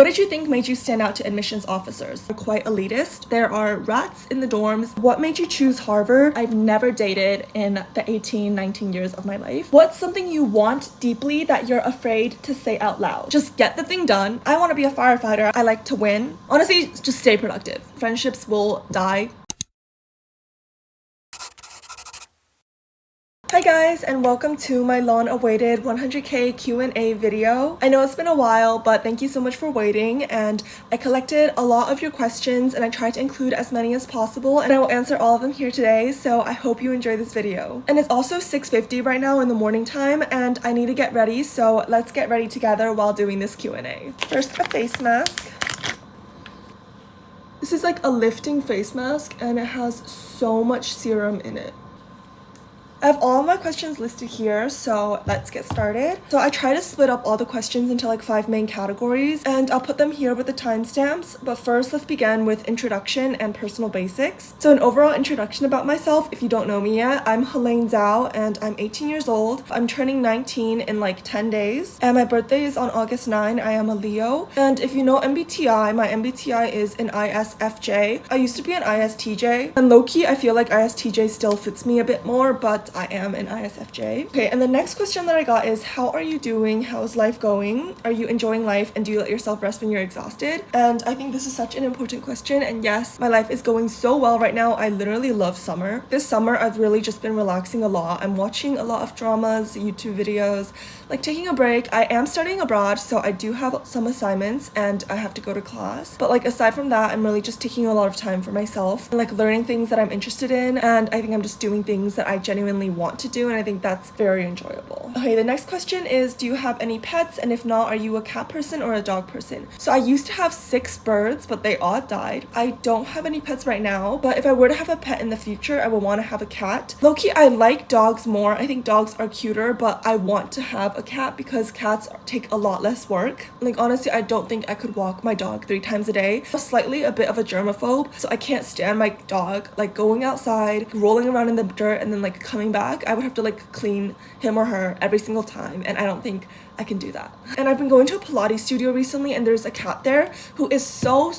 What did you think made you stand out to admissions officers? They're quite elitist. There are rats in the dorms. What made you choose Harvard? I've never dated in the 18, 19 years of my life. What's something you want deeply that you're afraid to say out loud? Just get the thing done. I want to be a firefighter. I like to win. Honestly, just stay productive. Friendships will die. Hi guys, and welcome to my long-awaited 100k Q&A video. I know it's been a while, but thank you so much for waiting, and I collected a lot of your questions and I tried to include as many as possible, and I will answer all of them here today, so I hope you enjoy this video. And it's also 6:50 right now in the morning time, and I need to get ready, so let's get ready together while doing this Q&A. First, a face mask. This is like a lifting face mask, and it has so much serum in it. I have all my questions listed here, so let's get started. So I try to split up all the questions into like 5 main categories, and I'll put them here with the timestamps. But first, let's begin with introduction and personal basics. So an overall introduction about myself, if you don't know me yet, I'm Helaine Zhao, and I'm 18 years old. I'm turning 19 in like 10 days, and my birthday is on August 9. I am a Leo, and if you know MBTI, my MBTI is an ISFJ. I used to be an ISTJ, and low-key, I feel like ISTJ still fits me a bit more, but I am an ISFJ. Okay, and the next question that I got is, how are you doing? How's life going? Are you enjoying life, and do you let yourself rest when you're exhausted? And I think this is such an important question, and yes, my life is going so well right now. I literally love summer. This summer, I've really just been relaxing a lot. I'm watching a lot of dramas, YouTube videos, like taking a break. I am studying abroad, so I do have some assignments and I have to go to class. But like aside from that, I'm really just taking a lot of time for myself and like learning things that I'm interested in, and I think I'm just doing things that I genuinely want to do, and I think that's very enjoyable. Okay, the next question is, do you have any pets, and if not, are you a cat person or a dog person? So I used to have 6 birds, but they all died. I don't have any pets right now, but if I were to have a pet in the future, I would want to have a cat. Low-key, I like dogs more. I think dogs are cuter, but I want to have a cat because cats take a lot less work. Like honestly, I don't think I could walk my dog 3 times a day. I'm slightly a bit of a germaphobe, so I can't stand my dog like going outside, rolling around in the dirt, and then like coming back. I would have to like clean him or her every single time, and I don't think I can do that. And I've been going to a Pilates studio recently, and there's a cat there who is so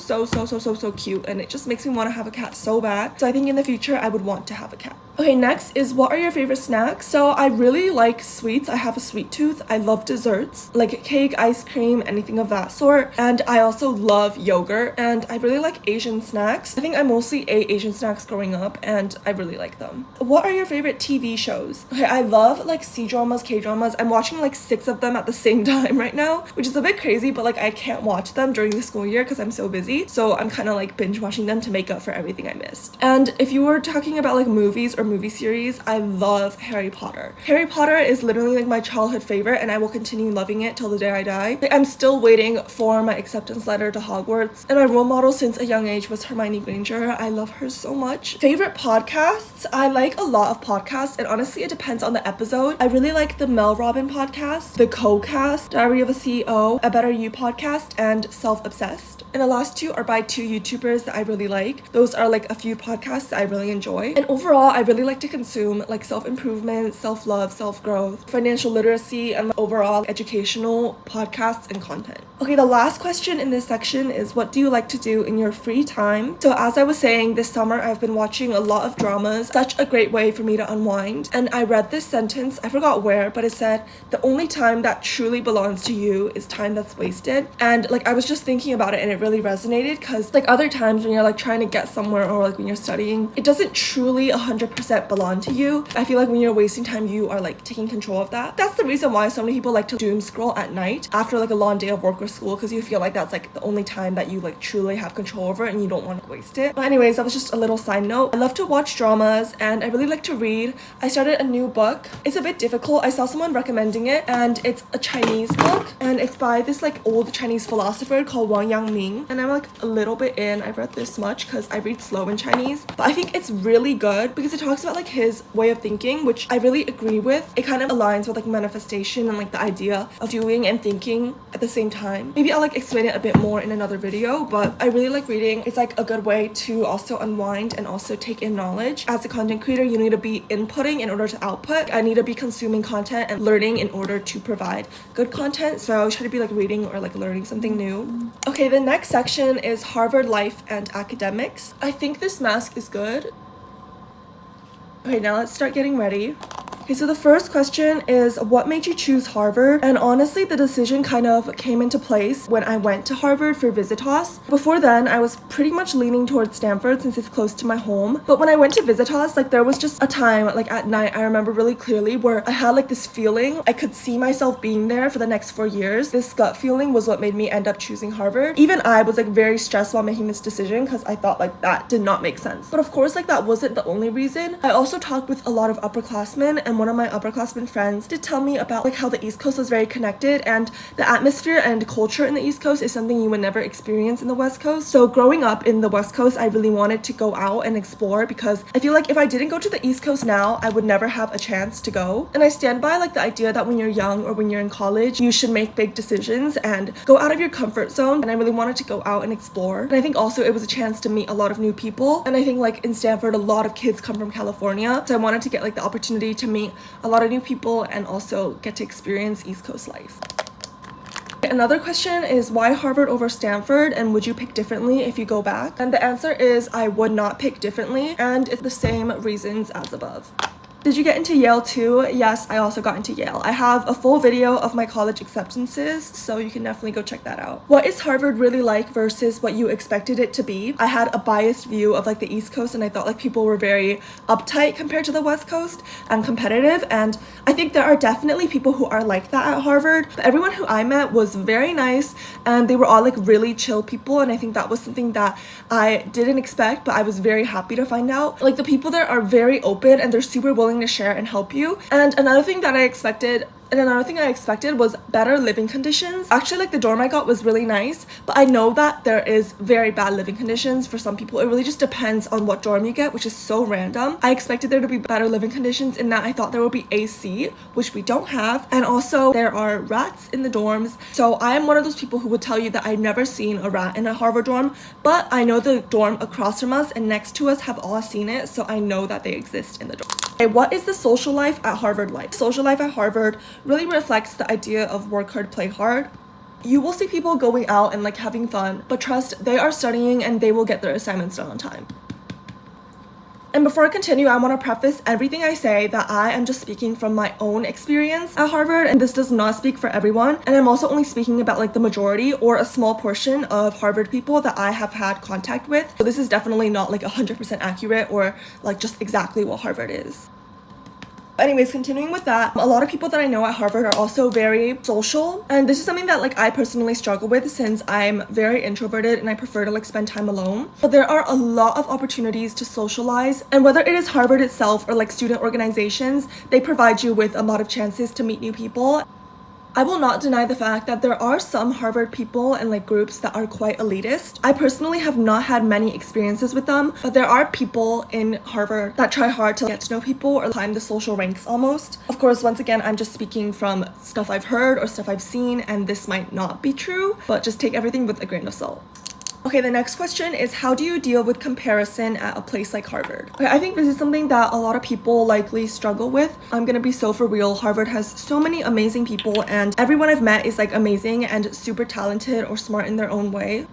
cute, and it just makes me want to have a cat so bad. So I think in the future I would want to have a cat. Okay, next is, what are your favorite snacks? So I really like sweets. I have a sweet tooth. I love desserts like cake, ice cream, anything of that sort, and I also love yogurt, and I really like Asian snacks. I think I mostly ate Asian snacks growing up, and I really like them. What are your favorite TV shows? Okay, I love like C-dramas, K-dramas. I'm watching like 6 of them at the same time right now, which is a bit crazy, but like I can't watch them during the school year because I'm so busy, so I'm kind of like binge watching them to make up for everything I missed. And if you were talking about like movies or movie series, I love Harry Potter. Harry Potter is literally like my childhood favorite, and I will continue loving it till the day I die. Like, I'm still waiting for my acceptance letter to Hogwarts, and my role model since a young age was Hermione Granger. I love her so much. Favorite podcasts? I like a lot of podcasts, and honestly it depends on the episode. I really like the Mel Robin podcast, the Co-Cast, Diary of a CEO, A Better You podcast, and Self-Obsessed. And the last 2 are by 2 YouTubers that I really like. Those are like a few podcasts that I really enjoy. And overall, I really like to consume like self-improvement, self-love, self-growth, financial literacy, and overall educational podcasts and content. Okay, the last question in this section is, what do you like to do in your free time? So as I was saying, this summer I've been watching a lot of dramas. Such a great way for me to unwind. And I read this sentence, I forgot where, but it said, the only time that truly belongs to you is time that's wasted. And like I was just thinking about it, and it really resonated, because like other times when you're like trying to get somewhere, or like when you're studying, it doesn't truly 100% belong to you. I feel like when you're wasting time, you are like taking control of that. That's the reason why so many people like to doom scroll at night after like a long day of work or school, because you feel like that's like the only time that you like truly have control over it, and you don't want to waste it. But anyways, that was just a little side note. I love to watch dramas, and I really like to read. I started a new book. It's a bit difficult. I saw someone recommending it, and it's a Chinese book, and it's by this like old Chinese philosopher called Wang Yangming, and I'm like a little bit in. I've read this much because I read slow in Chinese, but I think it's really good because it talks talks about like his way of thinking, which I really agree with. It kind of aligns with like manifestation and like the idea of doing and thinking at the same time. Maybe I'll like explain it a bit more in another video, but I really like reading. It's like a good way to also unwind and also take in knowledge. As a content creator, you need to be inputting in order to output. I need to be consuming content and learning in order to provide good content. So I try to be like reading or like learning something new. Okay, the next section is Harvard life and academics. I think this mask is good. Okay, now let's start getting ready. Okay, so the first question is, what made you choose Harvard? And honestly, the decision kind of came into place when I went to Harvard for Visitas. Before then, I was pretty much leaning towards Stanford since it's close to my home. But when I went to Visitas, like there was just a time, like at night, I remember really clearly where I had like this feeling. I could see myself being there for the next 4 years. This gut feeling was what made me end up choosing Harvard. Even I was like very stressed while making this decision because I thought like that did not make sense. But of course, like that wasn't the only reason. I also talked with a lot of upperclassmen, and one of my upperclassmen friends did tell me about like how the East Coast was very connected, and the atmosphere and culture in the East Coast is something you would never experience in the West Coast. So growing up in the West Coast, I really wanted to go out and explore because I feel like if I didn't go to the East Coast now, I would never have a chance to go. And I stand by like the idea that when you're young or when you're in college, you should make big decisions and go out of your comfort zone. And I really wanted to go out and explore. And I think also it was a chance to meet a lot of new people. And I think like in Stanford, a lot of kids come from California. So I wanted to get like the opportunity to meet a lot of new people and also get to experience East Coast life. Another question is, why Harvard over Stanford, and would you pick differently if you go back? And the answer is I would not pick differently, and it's the same reasons as above. Did you get into Yale too? Yes, I also got into Yale. I have a full video of my college acceptances, so you can definitely go check that out. What is Harvard really like versus what you expected it to be? I had a biased view of like the East Coast, and I thought like people were very uptight compared to the West Coast and competitive, and I think there are definitely people who are like that at Harvard. But everyone who I met was very nice, and they were all like really chill people, and I think that was something that I didn't expect, but I was very happy to find out. Like the people there are very open and they're super willing to share and help you. And another thing I expected was better living conditions. Actually, like the dorm I got was really nice, but I know that there is very bad living conditions for some people. It really just depends on what dorm you get, which is so random. I expected there to be better living conditions in that I thought there would be AC, which we don't have, and also there are rats in the dorms. So I am one of those people who would tell you that I've never seen a rat in a Harvard dorm, but I know the dorm across from us and next to us have all seen it, so I know that they exist in the dorm. Okay, what is the social life at Harvard like? Social life at Harvard really reflects the idea of work hard, play hard. You will see people going out and like having fun, but trust, they are studying and they will get their assignments done on time. And before I continue, I want to preface everything I say that I am just speaking from my own experience at Harvard, and this does not speak for everyone. And I'm also only speaking about like the majority or a small portion of Harvard people that I have had contact with. So this is definitely not like 100% accurate or like just exactly what Harvard is. Anyways, continuing with that, a lot of people that I know at Harvard are also very social, and this is something that like I personally struggle with since I'm very introverted and I prefer to like spend time alone. But there are a lot of opportunities to socialize, and whether it is Harvard itself or like student organizations, they provide you with a lot of chances to meet new people. I will not deny the fact that there are some Harvard people and like groups that are quite elitist. I personally have not had many experiences with them, but there are people in Harvard that try hard to get to know people or climb the social ranks almost. Of course, once again, I'm just speaking from stuff I've heard or stuff I've seen, and this might not be true, but just take everything with a grain of salt. Okay, the next question is, how do you deal with comparison at a place like Harvard? Okay, I think this is something that a lot of people likely struggle with. I'm gonna be so for real. Harvard has so many amazing people, and everyone I've met is like amazing and super talented or smart in their own way.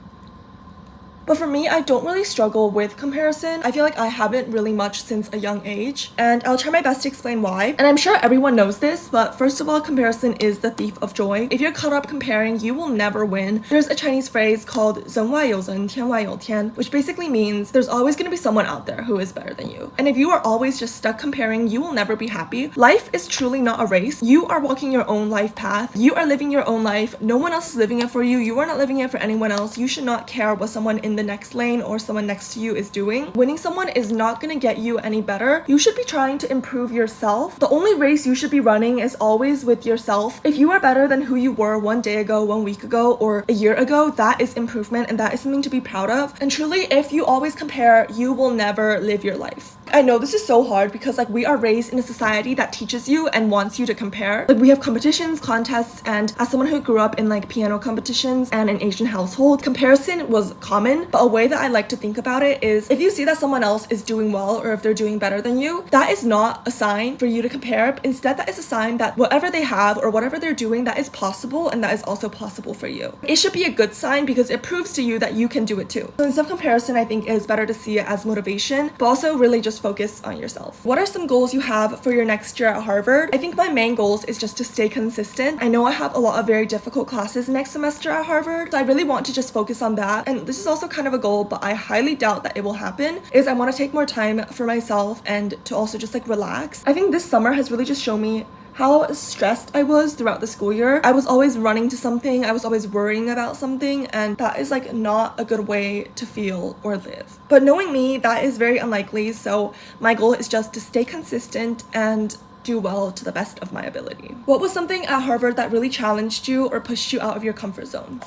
But for me, I don't really struggle with comparison. I feel like I haven't really much since a young age, and I'll try my best to explain why. And I'm sure everyone knows this, but first of all, comparison is the thief of joy. If you're caught up comparing, you will never win. There's a Chinese phrase called 人外有人，天外有天, which basically means there's always going to be someone out there who is better than you. And if you are always just stuck comparing, you will never be happy. Life is truly not a race. You are walking your own life path. You are living your own life. No one else is living it for you. You are not living it for anyone else. You should not care what someone in the next lane or someone next to you is doing. Winning someone is not going to get you any better. You should be trying to improve yourself. The only race you should be running is always with yourself. If you are better than who you were 1 day ago, 1 week ago, or a year ago, that is improvement, and that is something to be proud of. And truly, if you always compare, you will never live your life. I know this is so hard because like we are raised in a society that teaches you and wants you to compare. Like we have competitions, contests, and as someone who grew up in like piano competitions and an Asian household, comparison was common. But a way that I like to think about it is if you see that someone else is doing well or if they're doing better than you, that is not a sign for you to compare. Instead, that is a sign that whatever they have or whatever they're doing, that is possible and that is also possible for you. It should be a good sign because it proves to you that you can do it too. So instead of comparison, I think it is better to see it as motivation, but also really just focus on yourself. What are some goals you have for your next year at Harvard? I think my main goals is just to stay consistent. I know I have a lot of very difficult classes next semester at Harvard, so I really want to just focus on that. And this is also kind of a goal, but I highly doubt that it will happen, is I want to take more time for myself and to also just like relax. I think this summer has really just shown me how stressed I was throughout the school year. I was always running to something, I was always worrying about something, and that is like not a good way to feel or live. But knowing me, that is very unlikely, so my goal is just to stay consistent and do well to the best of my ability. What was something at Harvard that really challenged you or pushed you out of your comfort zone?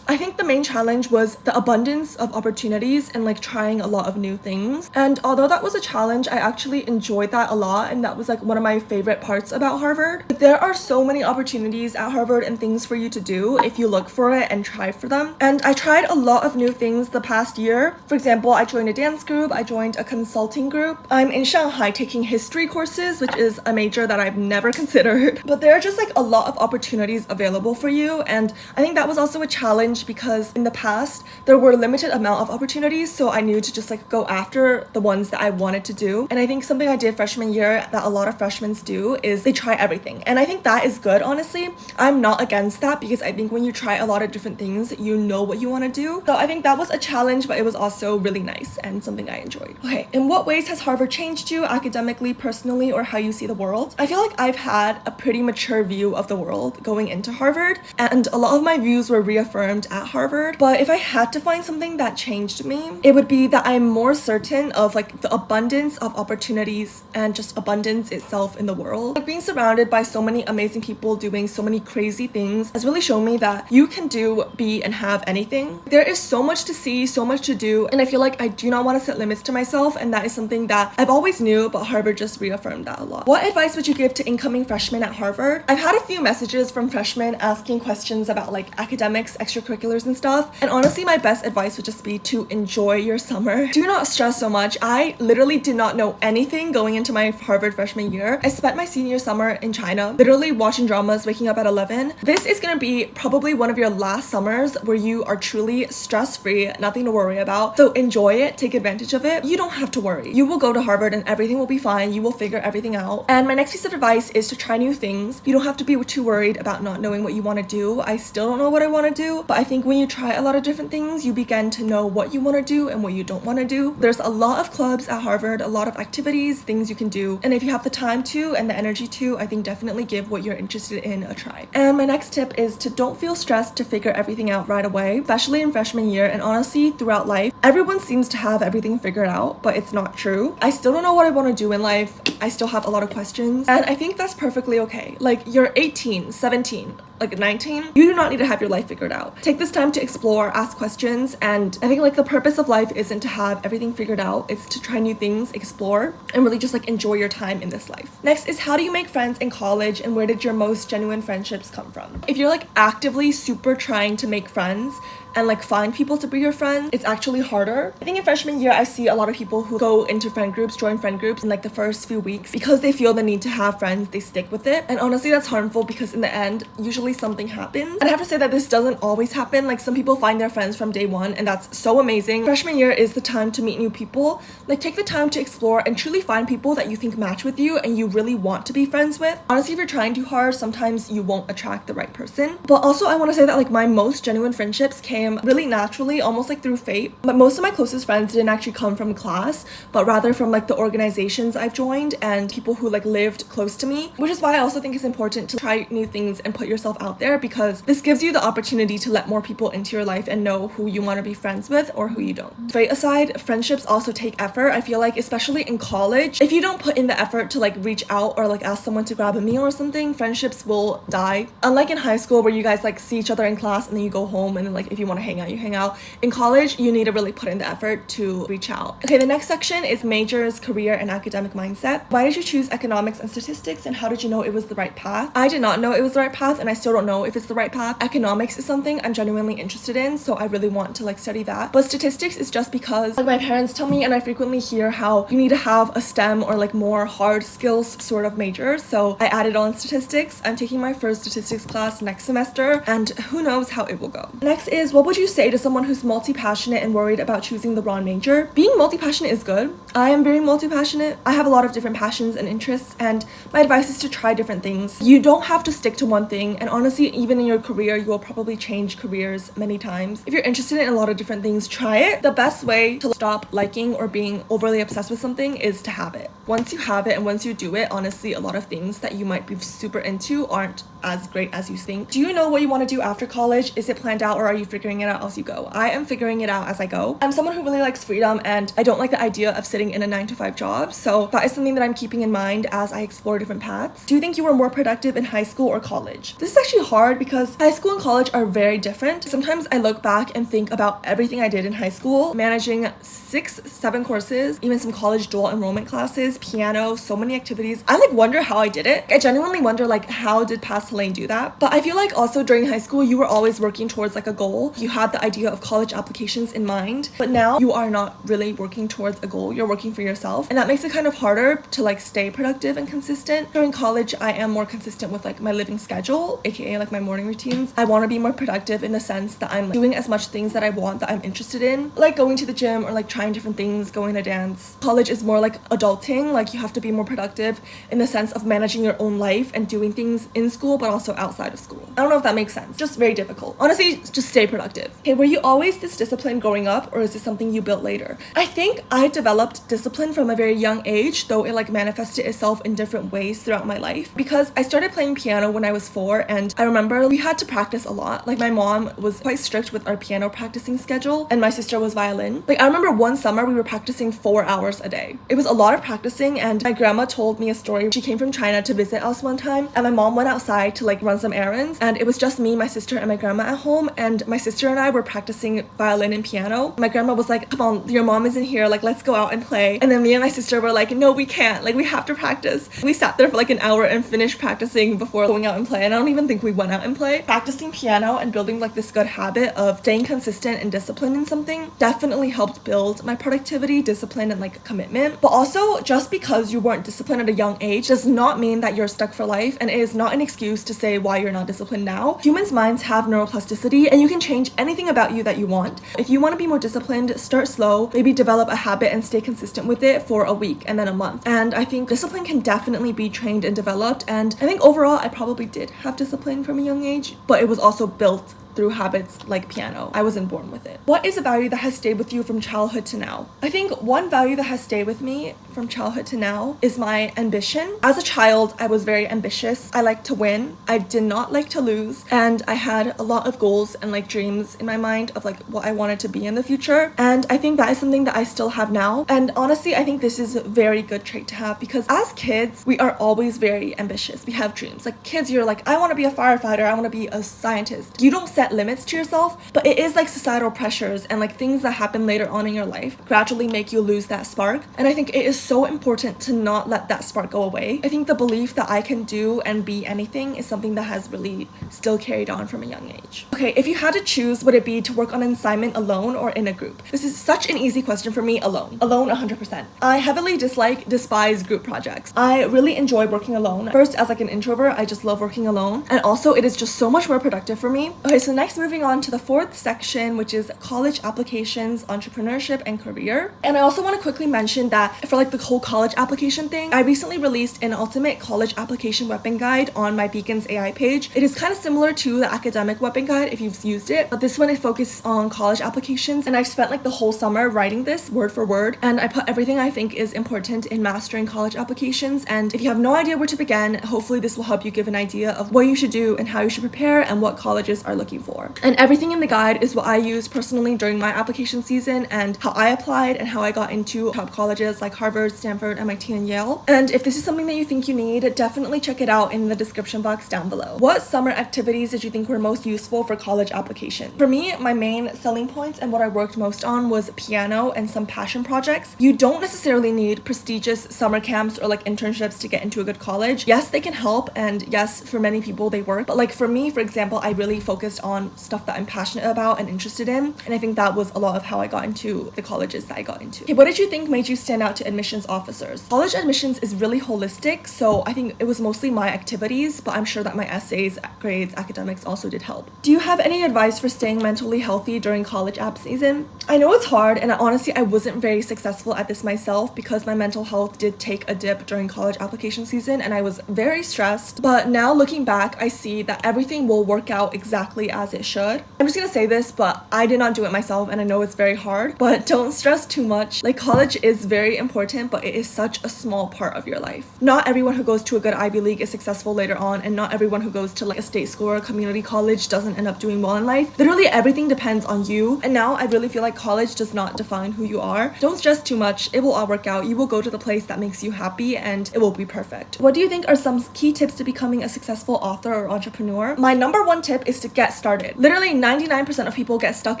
I think the main challenge was the abundance of opportunities and like trying a lot of new things. And although that was a challenge, I actually enjoyed that a lot, and that was like one of my favorite parts about Harvard. There are so many opportunities at Harvard and things for you to do if you look for it and try for them. And I tried a lot of new things the past year. For example, I joined a dance group, I joined a consulting group. I'm in Shanghai taking history courses, which is a major that I've never considered. But there are just like a lot of opportunities available for you, and I think that was also a challenge because in the past there were limited amount of opportunities, so I knew to just like go after the ones that I wanted to do. And I think something I did freshman year that a lot of freshmen do is they try everything, and I think that is good. Honestly, I'm not against that because I think when you try a lot of different things, you know what you want to do. So I think that was a challenge, but it was also really nice and something I enjoyed. Okay, in what ways has Harvard changed you academically, personally, or how you see the world? I feel like I've had a pretty mature view of the world going into Harvard, and a lot of my views were reaffirmed at Harvard. But if I had to find something that changed me, it would be that I'm more certain of like the abundance of opportunities and just abundance itself in the world. Like being surrounded by so many amazing people doing so many crazy things has really shown me that you can do, be, and have anything. There is so much to see, so much to do, and I feel like I do not want to set limits to myself, and that is something that I've always knew, but Harvard just reaffirmed that a lot. What advice would you give to incoming freshmen at Harvard? I've had a few messages from freshmen asking questions about like academics, extracurriculars, and stuff, and honestly my best advice would just be to enjoy your summer. Do not stress so much. I literally did not know anything going into my Harvard freshman year. I spent my senior summer in China, literally watching dramas, waking up at 11. This is gonna be probably one of your last summers where you are truly stress-free, nothing to worry about. So enjoy it, take advantage of it. You don't have to worry. You will go to Harvard and everything will be fine. You will figure everything out. And my next piece of advice is to try new things. You don't have to be too worried about not knowing what you want to do. I still don't know what I want to do, but I think when you try a lot of different things, you begin to know what you want to do and what you don't want to do. There's a lot of clubs at Harvard, a lot of activities, things you can do, and if you have the time to and the energy to, I think definitely give what you're interested in a try. And my next tip is to don't feel stressed to figure everything out right away, especially in freshman year, and honestly throughout life. Everyone seems to have everything figured out, but it's not true. I still don't know what I want to do in life. I still have a lot of questions, and I think that's perfectly okay. Like, you're 18, 17, like 19, you do not need to have your life figured out. Take this time to explore, ask questions, and I think like the purpose of life isn't to have everything figured out. It's to try new things, explore, and really just like enjoy your time in this life. Next is, how do you make friends in college, and where did your most genuine friendships come from? If you're like actively super trying to make friends and like find people to be your friend, it's actually harder. I think in freshman year, I see a lot of people who go into friend groups, join friend groups in like the first few weeks because they feel the need to have friends, they stick with it. And honestly, that's harmful because in the end, usually something happens. And I have to say that this doesn't always happen. Like some people find their friends from day one, and that's so amazing. Freshman year is the time to meet new people. Like take the time to explore and truly find people that you think match with you and you really want to be friends with. Honestly, if you're trying too hard, sometimes you won't attract the right person. But also I want to say that like my most genuine friendships came really naturally, almost like through fate. But most of my closest friends didn't actually come from class, but rather from like the organizations I've joined and people who like lived close to me, which is why I also think it's important to try new things and put yourself yourself out there, because this gives you the opportunity to let more people into your life and know who you want to be friends with or who you don't. Fight aside, friendships also take effort. I feel like, especially in college, if you don't put in the effort to like reach out or like ask someone to grab a meal or something, friendships will die. Unlike in high school where you guys like see each other in class and then you go home and then like if you want to hang out, you hang out. In college, you need to really put in the effort to reach out. Okay, the next section is majors, career, and academic mindset. Why did you choose economics and statistics, and how did you know it was the right path? I did not know it was the right path, and I still don't know if it's the right path. Economics is something I'm genuinely interested in, so I really want to like study that. But statistics is just because like my parents tell me, and I frequently hear how you need to have a STEM or like more hard skills sort of major, so I added on statistics. I'm taking my first statistics class next semester, and who knows how it will go. Next is, what would you say to someone who's multi-passionate and worried about choosing the wrong major? Being multi-passionate is good. I am very multi-passionate. I have a lot of different passions and interests, and my advice is to try different things. You don't have to stick to one thing, and honestly, even in your career, you will probably change careers many times. If you're interested in a lot of different things, try it. The best way to stop liking or being overly obsessed with something is to have it. Once you have it and once you do it, honestly, a lot of things that you might be super into aren't as great as you think. Do you know what you want to do after college? Is it planned out, or are you figuring it out as you go? I am figuring it out as I go. I'm someone who really likes freedom, and I don't like the idea of sitting in a 9-to-5 job, so that is something that I'm keeping in mind as I explore different paths. Do you think you were more productive in high school or college? This is actually hard because high school and college are very different. Sometimes I look back and think about everything I did in high school, managing 6-7 courses, even some college dual enrollment classes, piano, so many activities. I like wonder how I did it. I genuinely wonder like, how did past Helaine do that? But I feel like also during high school, you were always working towards like a goal. You had the idea of college applications in mind, but now you are not really working towards a goal. You're working for yourself, and that makes it kind of harder to like stay productive and consistent. During college, I am more consistent with like my living schedule, aka like my morning routines. I want to be more productive in the sense that I'm like, doing as much things that I want, that I'm interested in, like going to the gym or like trying different things, going to dance. College is more like adulting, like you have to be more productive in the sense of managing your own life and doing things in school but also outside of school. I don't know if that makes sense. Just very difficult. Honestly, just stay productive. Okay, were you always this disciplined growing up, or is this something you built later? I think I developed discipline from a very young age, though it like manifested itself in different ways throughout my life, because I started playing piano when I was 4, and I remember we had to practice a lot. Like my mom was quite strict with our piano practicing schedule, and my sister was violin. Like I remember one summer we were practicing 4 hours a day. It was a lot of practicing, and my grandma told me a story. She came from China to visit us one time, and my mom went outside to like run some errands, and it was just me, my sister, and my grandma at home, and my sister and I were practicing violin and piano. My grandma was like, come on, your mom isn't here, like let's go out and play. And then me and my sister were like, no, we can't, like we have to practice. We sat there for like an hour and finished practicing before going out and play, and I don't even think we went out and played. Practicing piano and building like this good habit of staying consistent and disciplined in something definitely helped build my productivity, discipline, and like commitment. But also, just because you weren't disciplined at a young age does not mean that you're stuck for life, and it is not an excuse to say why you're not disciplined now. Humans' minds have neuroplasticity, and you can change anything about you that you want. If you want to be more disciplined, start slow, maybe develop a habit and stay consistent with it for a week and then a month. And I think discipline can definitely be trained and developed, and I think overall I probably did have discipline from a young age, but it was also built through habits like piano. I wasn't born with it. What is a value that has stayed with you from childhood to now? I think one value that has stayed with me from childhood to now is my ambition. As a child, I was very ambitious. I liked to win. I did not like to lose. And I had a lot of goals and like dreams in my mind of like what I wanted to be in the future. And I think that is something that I still have now. And honestly, I think this is a very good trait to have, because as kids, we are always very ambitious. We have dreams. Like kids, you're like, I want to be a firefighter. I want to be a scientist. You don't set limits to yourself, but it is like societal pressures and like things that happen later on in your life gradually make you lose that spark. And I think it is so important to not let that spark go away. I think the belief that I can do and be anything is something that has really still carried on from a young age. Okay, if you had to choose, would it be to work on an assignment alone or in a group? This is such an easy question for me. Alone 100%. I heavily despise group projects. I really enjoy working alone. First, as like an introvert, I just love working alone, and also it is just so much more productive for me. Okay, so next moving on to the fourth section, which is college applications, entrepreneurship, and career. And I also want to quickly mention that for like the whole college application thing, I recently released an ultimate college application weapon guide on my Beacons AI page. It is kind of similar to the academic weapon guide if you've used it, but this one is focused on college applications, and I've spent like the whole summer writing this word for word, and I put everything I think is important in mastering college applications. And if you have no idea where to begin, hopefully this will help you give an idea of what you should do and how you should prepare and what colleges are looking for. And everything in the guide is what I used personally during my application season and how I applied and how I got into top colleges like Harvard, Stanford, MIT, and Yale. And if this is something that you think you need, definitely check it out in the description box down below. What summer activities did you think were most useful for college application? For me, my main selling points and what I worked most on was piano and some passion projects. You don't necessarily need prestigious summer camps or like internships to get into a good college. Yes, they can help, and yes, for many people they work, but like for me, for example, I really focused on stuff that I'm passionate about and interested in, and I think that was a lot of how I got into the colleges that I got into. Okay, what did you think made you stand out to admissions officers? College admissions is really holistic, so I think it was mostly my activities, but I'm sure that my essays, grades, academics also did help. Do you have any advice for staying mentally healthy during college app season? I know it's hard, and honestly I wasn't very successful at this myself because my mental health did take a dip during college application season and I was very stressed, but now looking back I see that everything will work out exactly as it should. I'm just gonna say this, but I did not do it myself and I know it's very hard, but don't stress too much. Like, college is very important, but it is such a small part of your life. Not everyone who goes to a good Ivy League is successful later on, and not everyone who goes to like a state school or a community college doesn't end up doing well in life. Literally everything depends on you, and now I really feel like college does not define who you are. Don't stress too much, it will all work out. You will go to the place that makes you happy and it will be perfect. What do you think are some key tips to becoming a successful author or entrepreneur? My number one tip is to get started. Literally 99% of people get stuck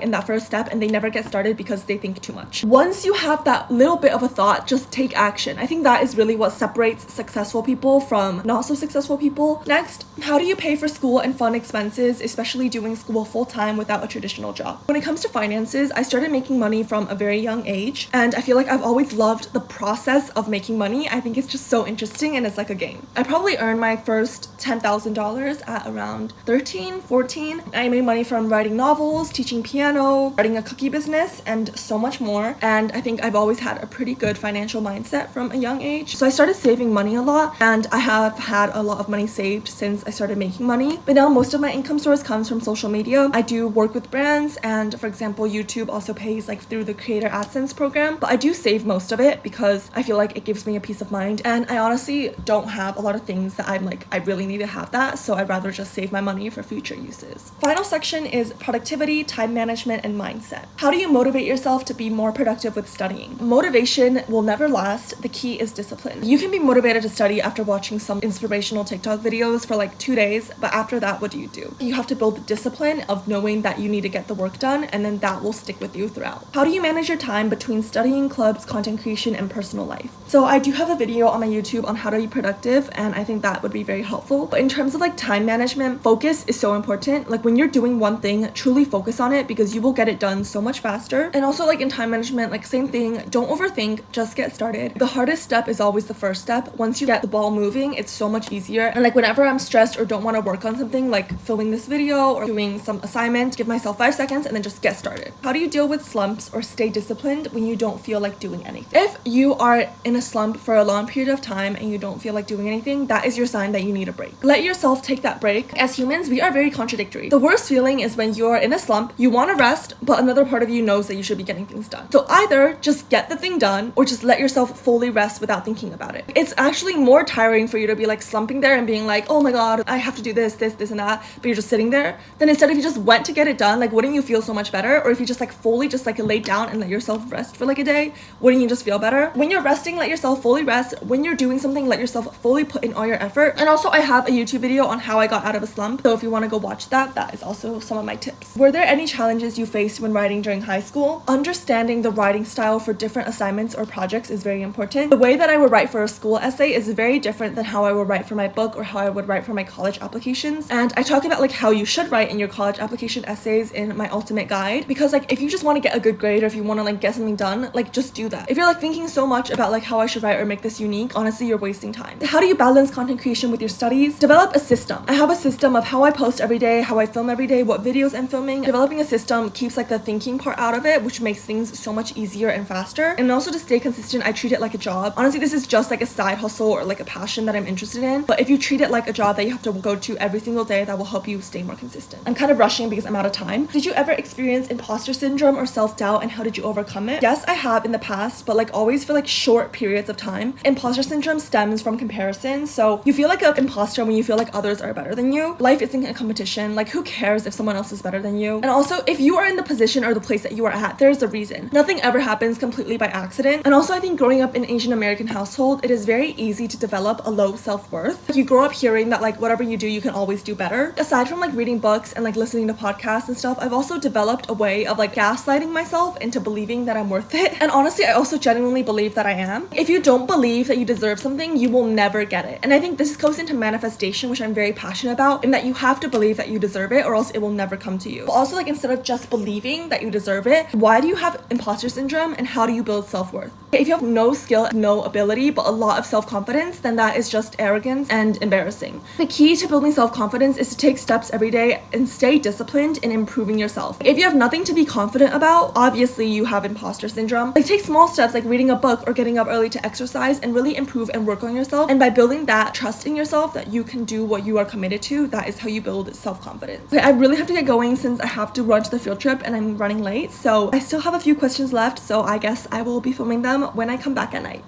in that first step and they never get started because they think too much. Once you have that little bit of a thought, just take action. I think that is really what separates successful people from not so successful people. Next, how do you pay for school and fun expenses, especially doing school full-time without a traditional job? When it comes to finances, I started making money from a very young age, and I feel like I've always loved the process of making money. I think it's just so interesting and it's like a game. I probably earned my first $10,000 at around 13, 14. I made money from writing novels, teaching piano, starting a cookie business, and so much more. And I think I've always had a pretty good financial mindset from a young age. So I started saving money a lot, and I have had a lot of money saved since I started making money. But now most of my income source comes from social media. I do work with brands, and for example, YouTube also pays like through the Creator AdSense program, but I do save most of it because I feel like it gives me a peace of mind, and I honestly don't have a lot of things that I'm like, I really need to have that, so I'd rather just save my money for future uses. Final section is productivity, time management, and mindset. How do you motivate yourself to be more productive with studying? Motivation will never last. The key is discipline. You can be motivated to study after watching some inspirational TikTok videos for like 2 days, but after that, what do? You have to build the discipline of knowing that you need to get the work done, and then that will stick with you throughout. How do you manage your time between studying, clubs, content creation, and personal life? So I do have a video on my YouTube on how to be productive, and I think that would be very helpful. But in terms of like time management, focus is so important. Like when you're doing one thing, truly focus on it because you will get it done so much faster. And also like in time management, like same thing, don't overthink, just get started. The hardest step is always the first step. Once you get the ball moving, it's so much easier. And like whenever I'm stressed or don't want to work on something like filming this video or doing some assignment, give myself 5 seconds and then just get started. How do you deal with slumps or stay disciplined when you don't feel like doing anything? If you are in a slump for a long period of time and you don't feel like doing anything, that is your sign that you need a break. Let yourself take that break. As humans, we are very contradictory. The worst feeling is when you're in a slump, you want to rest, but another part of you knows that you should be getting things done. So either just get the thing done or just let yourself fully rest without thinking about it. It's actually more tiring for you to be like slumping there and being like, oh my god, I have to do this, and that, but you're just sitting there. Then instead, if you just went to get it done, like wouldn't you feel so much better? Or if you just like fully just like lay down and let yourself rest for like a day, wouldn't you just feel better? When you're resting, let yourself fully rest. When you're doing something, let yourself fully put in all your effort. And also I have a YouTube video on how I got out of a slump, so if you want to go watch that, that is also some of my tips. Were there any challenges you faced when writing during high school? Understanding the writing style for different assignments or projects is very important. The way that I would write for a school essay is very different than how I would write for my book or how I would write for my college applications. And I talk about like how you should write in your college application essays in my ultimate guide, because like if you just want to get a good grade or if you want to like get something done, like just do that. If you're like thinking so much about like how I should write or make this unique, honestly you're wasting time. How do you balance content creation with your studies? Develop a system. I have a system of how I post every day, how I film film every day, what videos I'm filming. Developing a system keeps like the thinking part out of it, which makes things so much easier and faster. And also to stay consistent, I treat it like a job. Honestly, this is just like a side hustle or like a passion that I'm interested in. But if you treat it like a job that you have to go to every single day, that will help you stay more consistent. I'm kind of rushing because I'm out of time. Did you ever experience imposter syndrome or self-doubt, and how did you overcome it? Yes, I have in the past, but like always for like short periods of time. Imposter syndrome stems from comparison. So you feel like an imposter when you feel like others are better than you. Life isn't a competition. Like who cares if someone else is better than you? And also, if you are in the position or the place that you are at, there's a reason. Nothing ever happens completely by accident. And also, I think growing up in Asian American household, it is very easy to develop a low self-worth. Like, you grow up hearing that like whatever you do, you can always do better. Aside from like reading books and like listening to podcasts and stuff, I've also developed a way of like gaslighting myself into believing that I'm worth it. And honestly, I also genuinely believe that I am. If you don't believe that you deserve something, you will never get it. And I think this goes into manifestation, which I'm very passionate about, in that you have to believe that you deserve it or else it will never come to you. But also, like, instead of just believing that you deserve it, why do you have imposter syndrome and how do you build self-worth? If you have no skill, no ability, but a lot of self-confidence, then that is just arrogance and embarrassing. The key to building self-confidence is to take steps every day and stay disciplined in improving yourself. If you have nothing to be confident about, obviously you have imposter syndrome. Like, take small steps like reading a book or getting up early to exercise and really improve and work on yourself. And by building that trust in yourself that you can do what you are committed to, that is how you build self-confidence. Okay, I really have to get going since I have to run to the field trip and I'm running late. So I still have a few questions left, so I guess I will be filming them when I come back at night.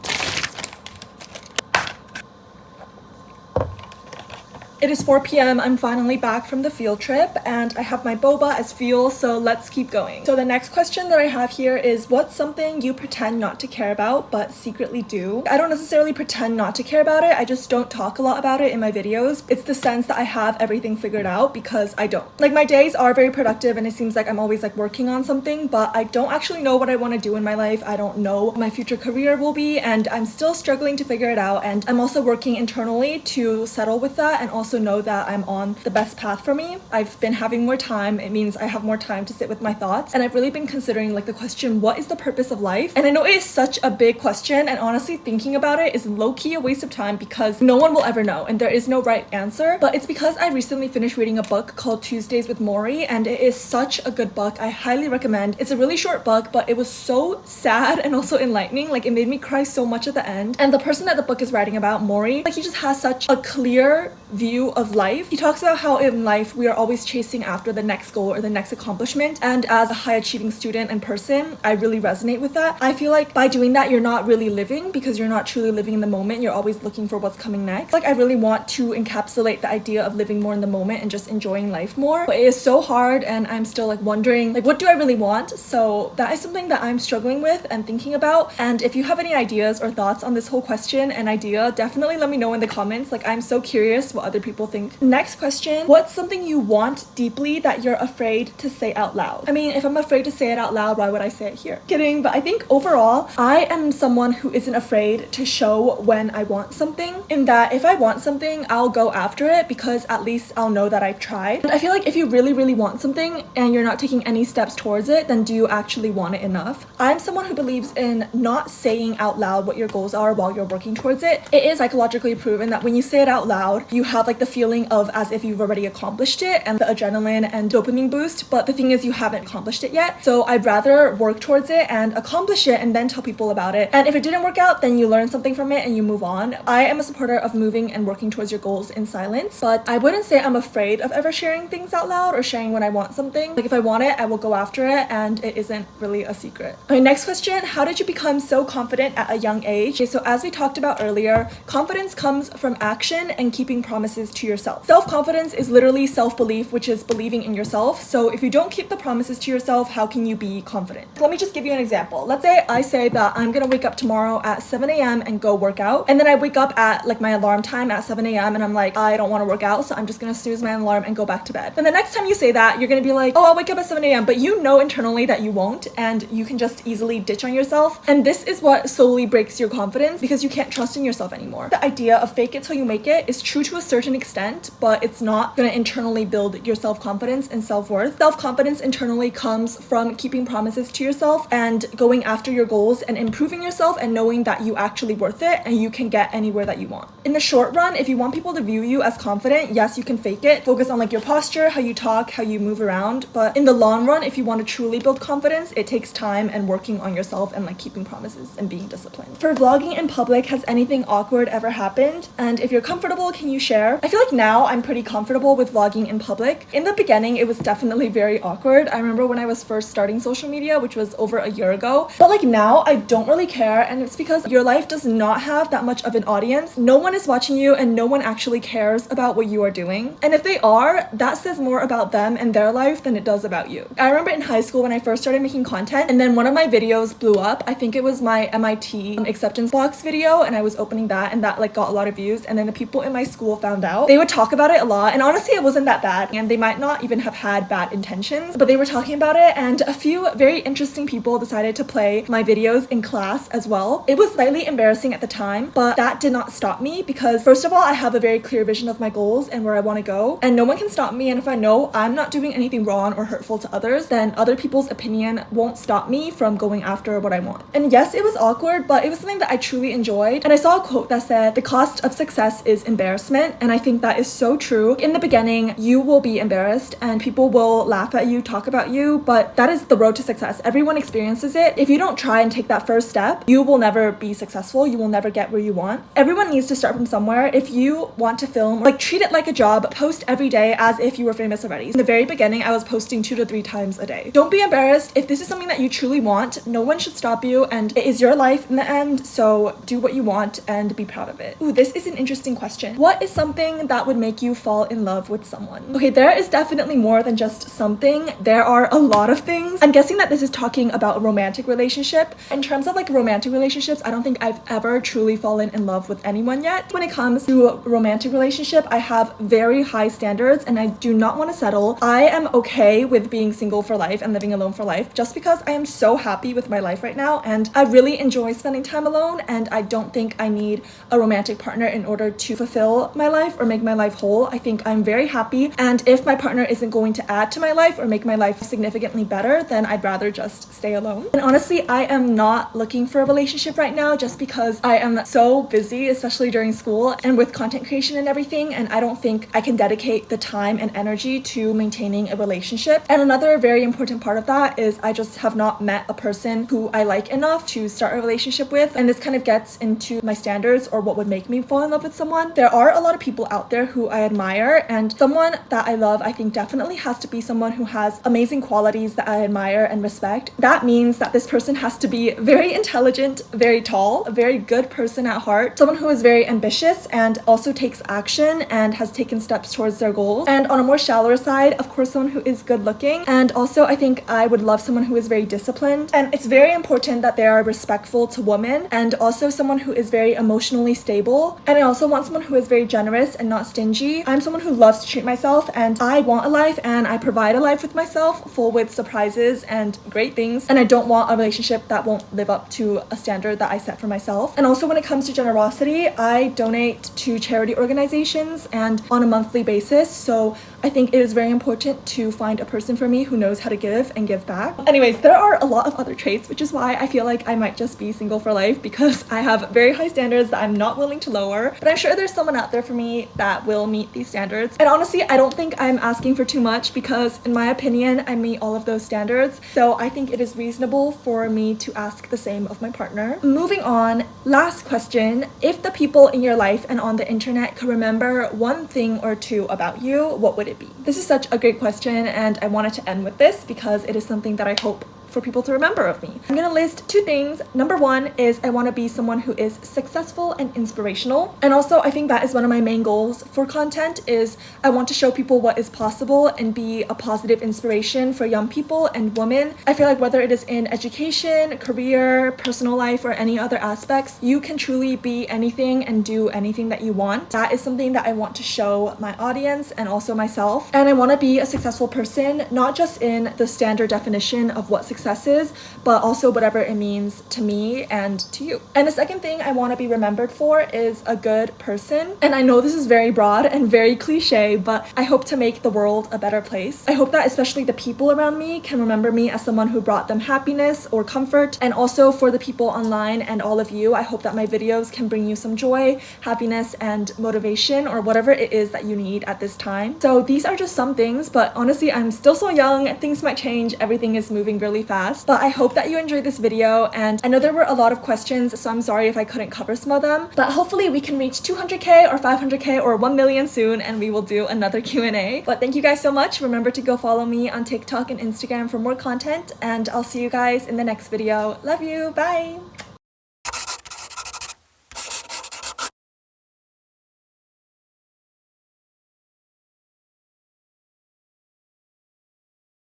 It is 4 p.m. I'm finally back from the field trip and I have my boba as fuel, so let's keep going. So the next question that I have here is, what's something you pretend not to care about but secretly do? I don't necessarily pretend not to care about it, I just don't talk a lot about it in my videos. It's the sense that I have everything figured out, because I don't. Like, my days are very productive and it seems like I'm always like working on something, but I don't actually know what I want to do in my life. I don't know what my future career will be and I'm still struggling to figure it out, and I'm also working internally to settle with that and also know that I'm on the best path for me. I've been having more time. It means I have more time to sit with my thoughts, and I've really been considering like the question, what is the purpose of life? And I know it is such a big question, and honestly thinking about it is low-key a waste of time because no one will ever know and there is no right answer. But it's because I recently finished reading a book called Tuesdays with Maury, and it is such a good book. I highly recommend. It's a really short book, but it was so sad and also enlightening. Like, it made me cry so much at the end. And the person that the book is writing about, Maury, like, he just has such a clear view of life. He talks about how in life we are always chasing after the next goal or the next accomplishment, and as a high achieving student and person, I really resonate with that. I feel like by doing that, you're not really living, because you're not truly living in the moment. You're always looking for what's coming next. Like, I really want to encapsulate the idea of living more in the moment and just enjoying life more, but it is so hard, and I'm still like wondering, like, what do I really want? So that is something that I'm struggling with and thinking about. And if you have any ideas or thoughts on this whole question and idea, definitely let me know in the comments. Like, I'm so curious what other people think. Next question, what's something you want deeply that you're afraid to say out loud? I mean, if I'm afraid to say it out loud, why would I say it here? Kidding, but I think overall, I am someone who isn't afraid to show when I want something, in that if I want something, I'll go after it because at least I'll know that I've tried. And I feel like if you really, really want something and you're not taking any steps towards it, then do you actually want it enough? I'm someone who believes in not saying out loud what your goals are while you're working towards it. It is psychologically proven that when you say it out loud, you have like the feeling of as if you've already accomplished it and the adrenaline and dopamine boost, but the thing is you haven't accomplished it yet. So I'd rather work towards it and accomplish it and then tell people about it. And if it didn't work out, then you learn something from it and you move on. I am a supporter of moving and working towards your goals in silence, but I wouldn't say I'm afraid of ever sharing things out loud or sharing when I want something. Like, if I want it, I will go after it, and it isn't really a secret. Okay, next question, how did you become so confident at a young age? Okay, so as we talked about earlier, confidence comes from action and keeping promises to yourself. Self-confidence is literally self-belief, which is believing in yourself. So if you don't keep the promises to yourself, how can you be confident? Let me just give you an example. Let's say I say that I'm gonna wake up tomorrow at 7 a.m. and go work out, and then I wake up at like my alarm time at 7 a.m. and I'm like, I don't want to work out, so I'm just gonna snooze my alarm and go back to bed. Then the next time you say that, you're gonna be like, oh, I'll wake up at 7 a.m. But you know internally that you won't, and you can just easily ditch on yourself. And this is what slowly breaks your confidence, because you can't trust in yourself anymore. The idea of fake it till you make it is true to a certain extent, but it's not gonna internally build your self-confidence and self-worth. Self-confidence internally comes from keeping promises to yourself and going after your goals and improving yourself and knowing that you actually worth it and you can get anywhere that you want. In the short run, if you want people to view you as confident, yes, you can fake it. Focus on like your posture, how you talk, how you move around. But in the long run, if you want to truly build confidence, it takes time and working on yourself and like keeping promises and being disciplined. For vlogging in public, has anything awkward ever happened? And if you're comfortable, can you share? I feel like now I'm pretty comfortable with vlogging in public. In the beginning, it was definitely very awkward. I remember when I was first starting social media, which was over a year ago. But like now, I don't really care, and it's because your life does not have that much of an audience. No one is watching you and no one actually cares about what you are doing. And if they are, that says more about them and their life than it does about you. I remember in high school when I first started making content, and then one of my videos blew up. I think it was my MIT acceptance box video, and I was opening that, and that like got a lot of views. And then the people in my school found out. They would talk about it a lot, and honestly it wasn't that bad, and they might not even have had bad intentions, but they were talking about it, and a few very interesting people decided to play my videos in class as well. It was slightly embarrassing at the time, but that did not stop me because first of all, I have a very clear vision of my goals and where I want to go, and no one can stop me. And if I know I'm not doing anything wrong or hurtful to others, then other people's opinion won't stop me from going after what I want. And yes, it was awkward, but it was something that I truly enjoyed. And I saw a quote that said, "The cost of success is embarrassment," and I think that is so true. In the beginning, you will be embarrassed and people will laugh at you, talk about you, but that is the road to success. Everyone experiences it. If you don't try and take that first step, you will never be successful. You will never get where you want. Everyone needs to start from somewhere. If you want to film, like treat it like a job, post every day as if you were famous already. In the very beginning, I was posting 2 to 3 times a day. Don't be embarrassed. If this is something that you truly want, no one should stop you, and it is your life in the end, so do what you want and be proud of it. Ooh, this is an interesting question. What is something that would make you fall in love with someone? Okay, there is definitely more than just something. There are a lot of things. I'm guessing that this is talking about a romantic relationship. In terms of like romantic relationships, I don't think I've ever truly fallen in love with anyone yet. When it comes to a romantic relationship, I have very high standards and I do not want to settle. I am okay with being single for life and living alone for life just because I am so happy with my life right now, and I really enjoy spending time alone, and I don't think I need a romantic partner in order to fulfill my life or make my life whole. I think I'm very happy, and if my partner isn't going to add to my life or make my life significantly better, then I'd rather just stay alone. And honestly, I am not looking for a relationship right now just because I am so busy, especially during school and with content creation and everything, and I don't think I can dedicate the time and energy to maintaining a relationship. And another very important part of that is I just have not met a person who I like enough to start a relationship with, and this kind of gets into my standards or what would make me fall in love with someone. There are a lot of people out there who I admire, and someone that I love, I think definitely has to be someone who has amazing qualities that I admire and respect. That means that this person has to be very intelligent, very tall, a very good person at heart, someone who is very ambitious and also takes action and has taken steps towards their goals. And on a more shallower side, of course, someone who is good looking. And also I think I would love someone who is very disciplined, and it's very important that they are respectful to women, and also someone who is very emotionally stable. And I also want someone who is very generous and not stingy. I'm someone who loves to treat myself, and I want a life and I provide a life with myself full with surprises and great things, and I don't want a relationship that won't live up to a standard that I set for myself. And also when it comes to generosity, I donate to charity organizations and on a monthly basis, so I think it is very important to find a person for me who knows how to give and give back. Anyways, there are a lot of other traits, which is why I feel like I might just be single for life, because I have very high standards that I'm not willing to lower, but I'm sure there's someone out there for me that will meet these standards. And honestly, I don't think I'm asking for too much, because in my opinion, I meet all of those standards, so I think it is reasonable for me to ask the same of my partner. Moving on, last question. If the people in your life and on the internet could remember one thing or two about you, what would it be? This is such a great question, and I wanted to end with this because it is something that I hope for people to remember of me. I'm gonna list 2 things. Number 1 is I want to be someone who is successful and inspirational. And also I think that is one of my main goals for content, is I want to show people what is possible and be a positive inspiration for young people and women. I feel like whether it is in education, career, personal life, or any other aspects, you can truly be anything and do anything that you want. That is something that I want to show my audience and also myself. And I want to be a successful person, not just in the standard definition of what success successes, but also whatever it means to me and to you. And the second thing I want to be remembered for is a good person. And I know this is very broad and very cliche, but I hope to make the world a better place. I hope that especially the people around me can remember me as someone who brought them happiness or comfort. And also for the people online and all of you, I hope that my videos can bring you some joy, happiness, and motivation, or whatever it is that you need at this time. So these are just some things, but honestly, I'm still so young. Things might change. Everything is moving really fast. But I hope that you enjoyed this video, and I know there were a lot of questions, so I'm sorry if I couldn't cover some of them. But hopefully we can reach 200k or 500k or 1 million soon, and we will do another Q&A. But thank you guys so much. Remember to go follow me on TikTok and Instagram for more content, and I'll see you guys in the next video. Love you. Bye.